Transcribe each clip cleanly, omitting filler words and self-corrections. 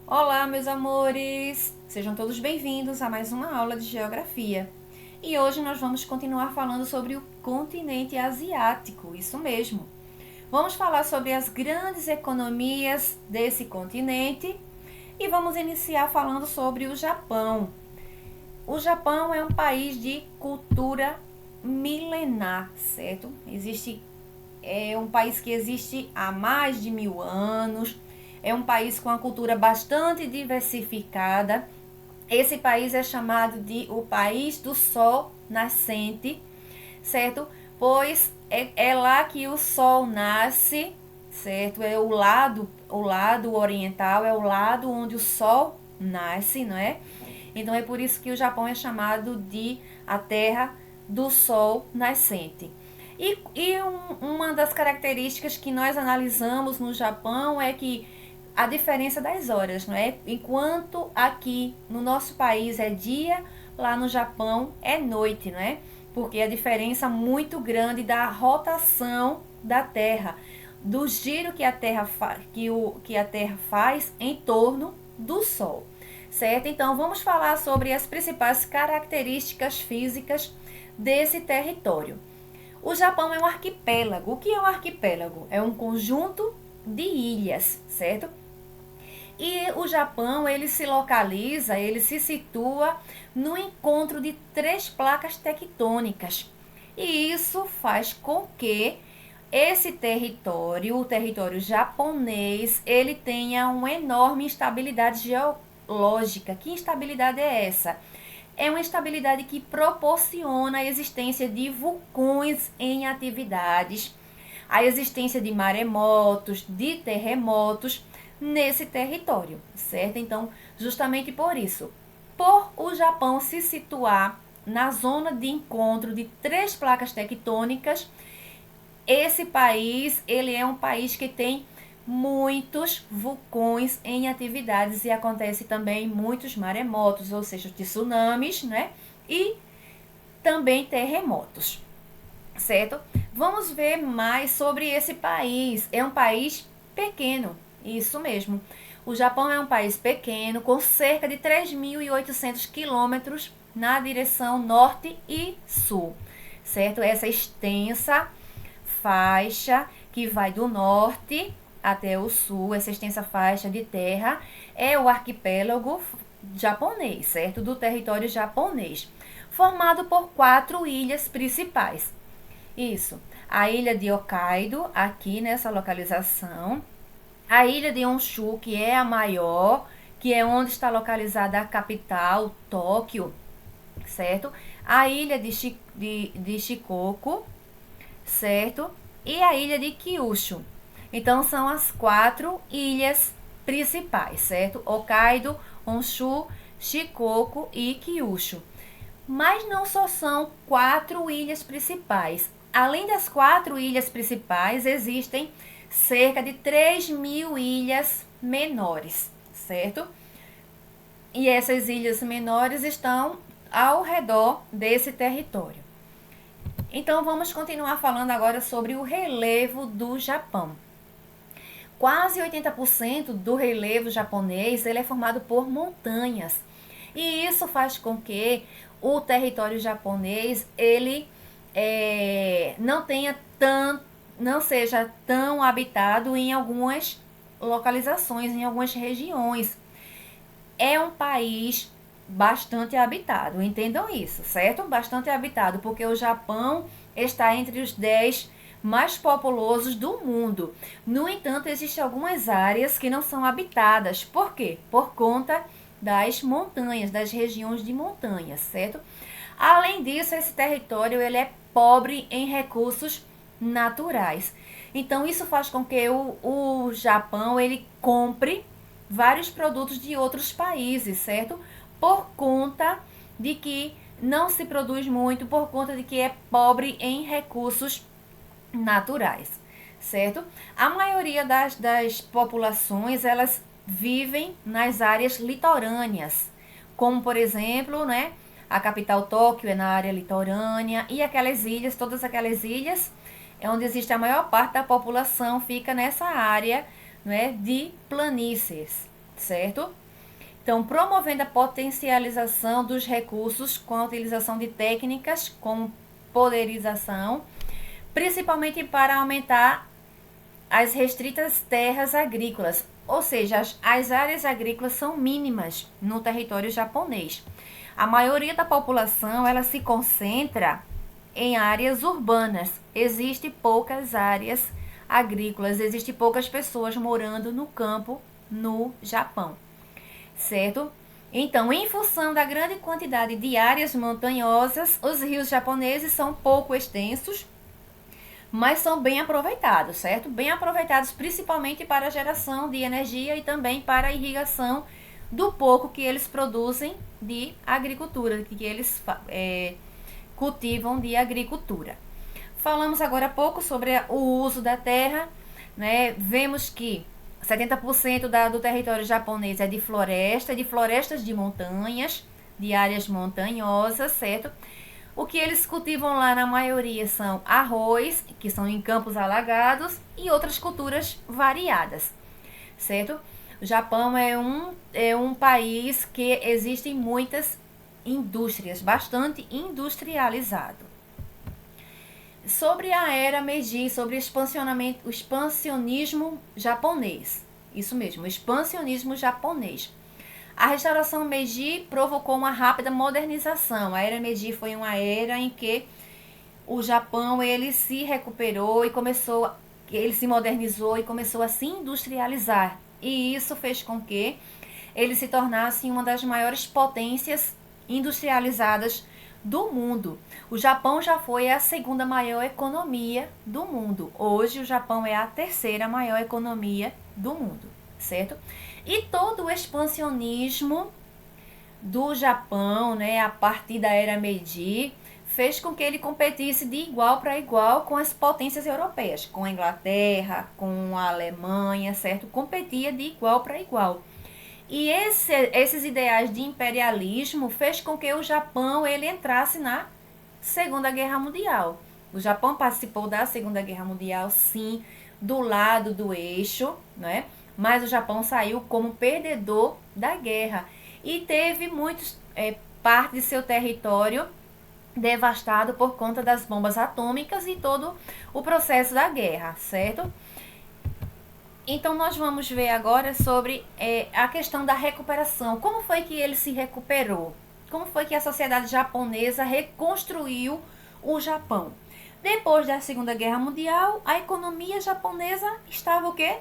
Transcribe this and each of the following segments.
Olá, meus amores! Sejam todos bem-vindos a mais uma aula de geografia. E hoje nós vamos continuar falando sobre o continente asiático, isso mesmo. Vamos falar sobre as grandes economias desse continente e vamos iniciar falando sobre o Japão. O Japão é um país de cultura milenar, certo? É um país que existe há mais de 1000 anos. É um país com uma cultura bastante diversificada. Esse país é chamado de o país do sol nascente, certo? Pois é lá que o sol nasce, certo? É o lado oriental, é o lado onde o sol nasce, não é? Então é por isso que o Japão é chamado de a terra do sol nascente. Uma das características que nós analisamos no Japão é que a diferença das horas, não é? Enquanto aqui no nosso país é dia, lá no Japão é noite, não é? Porque a diferença muito grande da rotação da Terra, do giro que a Terra, que a Terra faz em torno do Sol, certo? Então vamos falar sobre as principais características físicas desse território. O Japão é um arquipélago. O que é um arquipélago? É um conjunto de ilhas, certo? E o Japão, ele se situa no encontro de três placas tectônicas. E isso faz com que esse território, o território japonês, ele tenha uma enorme instabilidade geológica. Que instabilidade é essa? É uma estabilidade que proporciona a existência de vulcões em atividades, a existência de maremotos, de terremotos nesse território, certo? Então, justamente por isso, por o Japão se situar na zona de encontro de três placas tectônicas, esse país, ele é um país que tem muitos vulcões em atividades e acontece também muitos maremotos, ou seja, tsunamis, né? E também terremotos, certo? Vamos ver mais sobre esse país. É um país pequeno, isso mesmo. O Japão é um país pequeno, com cerca de 3.800 quilômetros na direção norte e sul, certo? Essa extensa faixa que vai do norte até o sul, essa extensa faixa de terra, é o arquipélago japonês, certo? Do território japonês, formado por 4 ilhas principais. Isso, a ilha de Hokkaido, aqui nessa localização, a ilha de Honshu, que é a maior, que é onde está localizada a capital, Tóquio, certo? A ilha de Shikoku, certo? E a ilha de Kyushu. Então são as 4 ilhas principais, certo? Hokkaido, Honshu, Shikoku e Kyushu. Mas não só são 4 ilhas principais. Além das 4 ilhas principais, existem cerca de 3.000 ilhas menores, certo? E essas ilhas menores estão ao redor desse território. Então vamos continuar falando agora sobre o relevo do Japão. Quase 80% do relevo japonês ele é formado por montanhas. E isso faz com que o território japonês ele não seja tão habitado em algumas localizações, em algumas regiões. É um país bastante habitado, entendam isso, certo? Bastante habitado, porque o Japão está entre os 10 mais populosos do mundo. No entanto, existem algumas áreas que não são habitadas. Por quê? Por conta das montanhas, das regiões de montanhas, certo? Além disso, esse território ele é pobre em recursos naturais. Então, isso faz com que o Japão ele compre vários produtos de outros países, certo? Por conta de que não se produz muito, por conta de que é pobre em recursos naturais, certo? A maioria das populações, elas vivem nas áreas litorâneas, como por exemplo, né, a capital Tóquio é na área litorânea e aquelas ilhas, todas aquelas ilhas, é onde existe a maior parte da população, fica nessa área, né, de planícies, certo? Então, promovendo a potencialização dos recursos com a utilização de técnicas como poderização, principalmente para aumentar as restritas terras agrícolas, ou seja, as áreas agrícolas são mínimas no território japonês. A maioria da população ela se concentra em áreas urbanas. Existem poucas áreas agrícolas, existem poucas pessoas morando no campo no Japão, certo? Então, em função da grande quantidade de áreas montanhosas, os rios japoneses são pouco extensos, mas são bem aproveitados, certo? Bem aproveitados principalmente para a geração de energia e também para a irrigação do pouco que eles produzem de agricultura, que eles cultivam de agricultura. Falamos agora há pouco sobre o uso da terra, né? Vemos que 70% do território japonês é de florestas de montanhas, de áreas montanhosas, certo? O que eles cultivam lá na maioria são arroz, que são em campos alagados, e outras culturas variadas, certo? O Japão é um país que existem muitas indústrias, bastante industrializado. Sobre a era Meiji, sobre o expansionismo japonês. Isso mesmo, o expansionismo japonês. A restauração Meiji provocou uma rápida modernização. A era Meiji foi uma era em que o Japão ele se recuperou e ele se modernizou e começou a se industrializar. E isso fez com que ele se tornasse uma das maiores potências industrializadas do mundo. O Japão já foi a segunda maior economia do mundo. Hoje o Japão é a terceira maior economia do mundo, certo? E todo o expansionismo do Japão, né, a partir da era Meiji, fez com que ele competisse de igual para igual com as potências europeias, com a Inglaterra, com a Alemanha, certo? Competia de igual para igual. E esses ideais de imperialismo fez com que o Japão ele entrasse na Segunda Guerra Mundial. O Japão participou da Segunda Guerra Mundial, sim, do lado do eixo, né? Mas o Japão saiu como perdedor da guerra e teve parte de seu território devastado por conta das bombas atômicas e todo o processo da guerra, certo? Então, nós vamos ver agora sobre a questão da recuperação. Como foi que ele se recuperou? Como foi que a sociedade japonesa reconstruiu o Japão? Depois da Segunda Guerra Mundial, a economia japonesa estava o quê?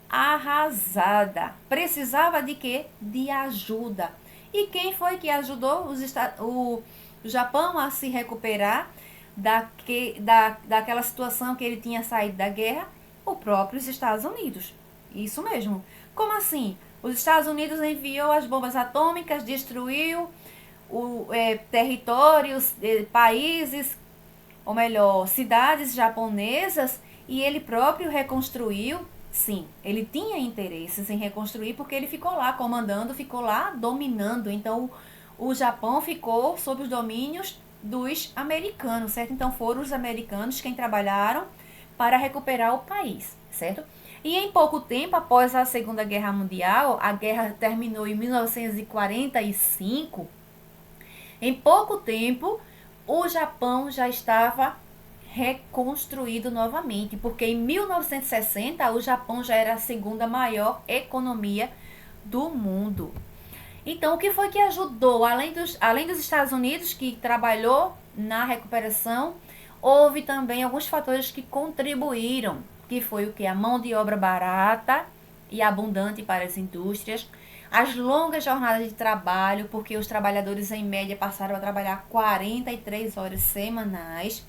Arrasada. Precisava de quê? De ajuda. E quem foi que ajudou o Japão a se recuperar daquela situação que ele tinha saído da guerra? O próprios Estados Unidos. Isso mesmo. Como assim? Os Estados Unidos enviou as bombas atômicas, destruiu territórios, países, ou melhor, cidades japonesas, e ele próprio reconstruiu. Sim, ele tinha interesses em reconstruir porque ele ficou lá comandando, ficou lá dominando. Então, o Japão ficou sob os domínios dos americanos, certo? Então, foram os americanos quem trabalharam para recuperar o país, certo? E em pouco tempo, após a Segunda Guerra Mundial, a guerra terminou em 1945, em pouco tempo, o Japão já estava reconstruído novamente, porque em 1960 o Japão já era a segunda maior economia do mundo. Então, o que foi que ajudou? Além dos Estados Unidos, que trabalhou na recuperação, houve também alguns fatores que contribuíram, que foi o que? A mão de obra barata e abundante para as indústrias, as longas jornadas de trabalho, porque os trabalhadores em média passaram a trabalhar 43 horas semanais,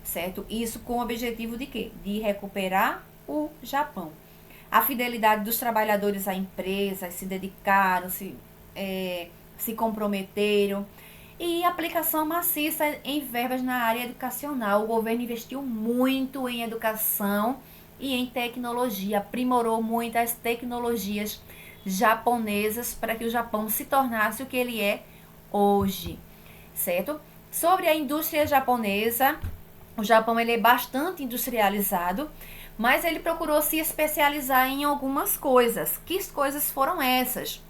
certo? Isso com o objetivo de quê? De recuperar o Japão. A fidelidade dos trabalhadores à empresa, se dedicaram, se comprometeram. E aplicação maciça em verbas na área educacional. O governo investiu muito em educação e em tecnologia, aprimorou muito as tecnologias japonesas para que o Japão se tornasse o que ele é hoje, certo? Sobre a indústria japonesa, o Japão ele é bastante industrializado, Mas ele procurou se especializar em algumas coisas. Que coisas foram essas?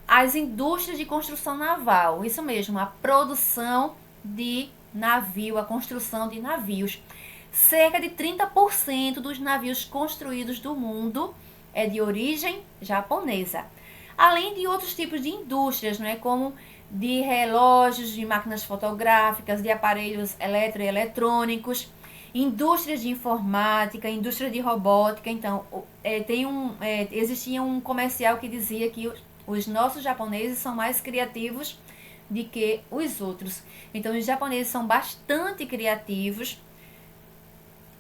As indústrias de construção naval, isso mesmo, a produção de navio, a construção de navios. Cerca de 30% dos navios construídos do mundo é de origem japonesa. Além de outros tipos de indústrias, não é, como de relógios, de máquinas fotográficas, de aparelhos eletroeletrônicos, indústrias de informática, indústria de robótica. Então, existia um comercial que dizia que os nossos japoneses são mais criativos do que os outros. Então, os japoneses são bastante criativos,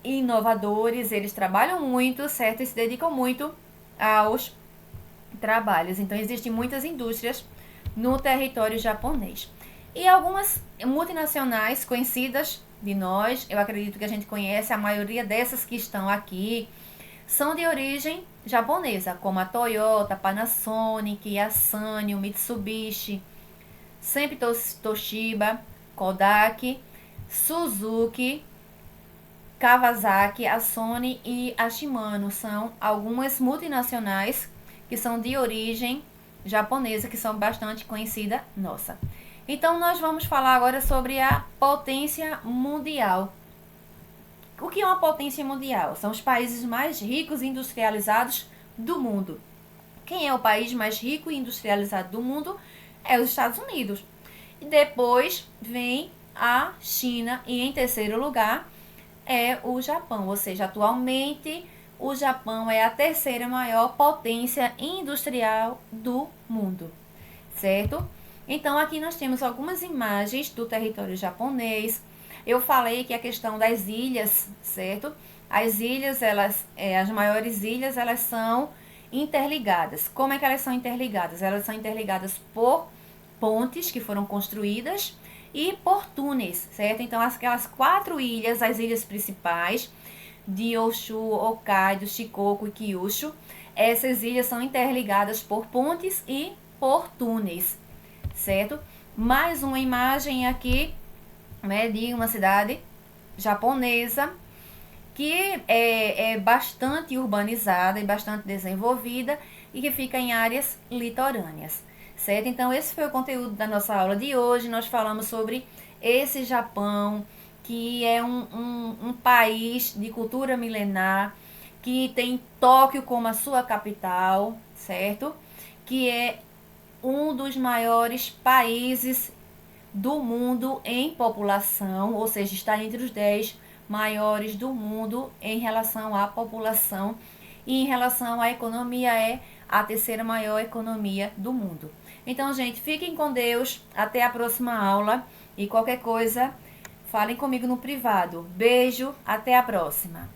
inovadores, eles trabalham muito, certo? E se dedicam muito aos trabalhos. Então, existem muitas indústrias no território japonês. E algumas multinacionais conhecidas de nós, eu acredito que a gente conhece, a maioria dessas que estão aqui são de origem japonesa, como a Toyota, Panasonic, a Sanyo, Mitsubishi, sempre Toshiba, Kodak, Suzuki, Kawasaki, a Sony e a Shimano. São algumas multinacionais que são de origem japonesa, que são bastante conhecida nossa. Então, nós vamos falar agora sobre a potência mundial. O que é uma potência mundial? São os países mais ricos e industrializados do mundo. Quem é o país mais rico e industrializado do mundo? É os Estados Unidos. E depois vem a China e em terceiro lugar é o Japão. Ou seja, atualmente o Japão é a terceira maior potência industrial do mundo, certo? Então, aqui nós temos algumas imagens do território japonês. Eu falei que a questão das ilhas, certo? As ilhas, as maiores ilhas, elas são interligadas. Como é que elas são interligadas? Elas são interligadas por pontes que foram construídas e por túneis, certo? Então, aquelas 4 ilhas, as ilhas principais, de Honshu, Hokkaido, Shikoku e Kyushu, essas ilhas são interligadas por pontes e por túneis, certo? Mais uma imagem aqui, né, de uma cidade japonesa que é bastante urbanizada e bastante desenvolvida e que fica em áreas litorâneas, certo? Então, esse foi o conteúdo da nossa aula de hoje. Nós falamos sobre esse Japão, que é um país de cultura milenar, que tem Tóquio como a sua capital, certo? Que é um dos maiores países do mundo em população, ou seja, está entre os 10 maiores do mundo em relação à população, e em relação à economia é a terceira maior economia do mundo. Então, gente, fiquem com Deus, até a próxima aula e qualquer coisa, falem comigo no privado. Beijo, até a próxima.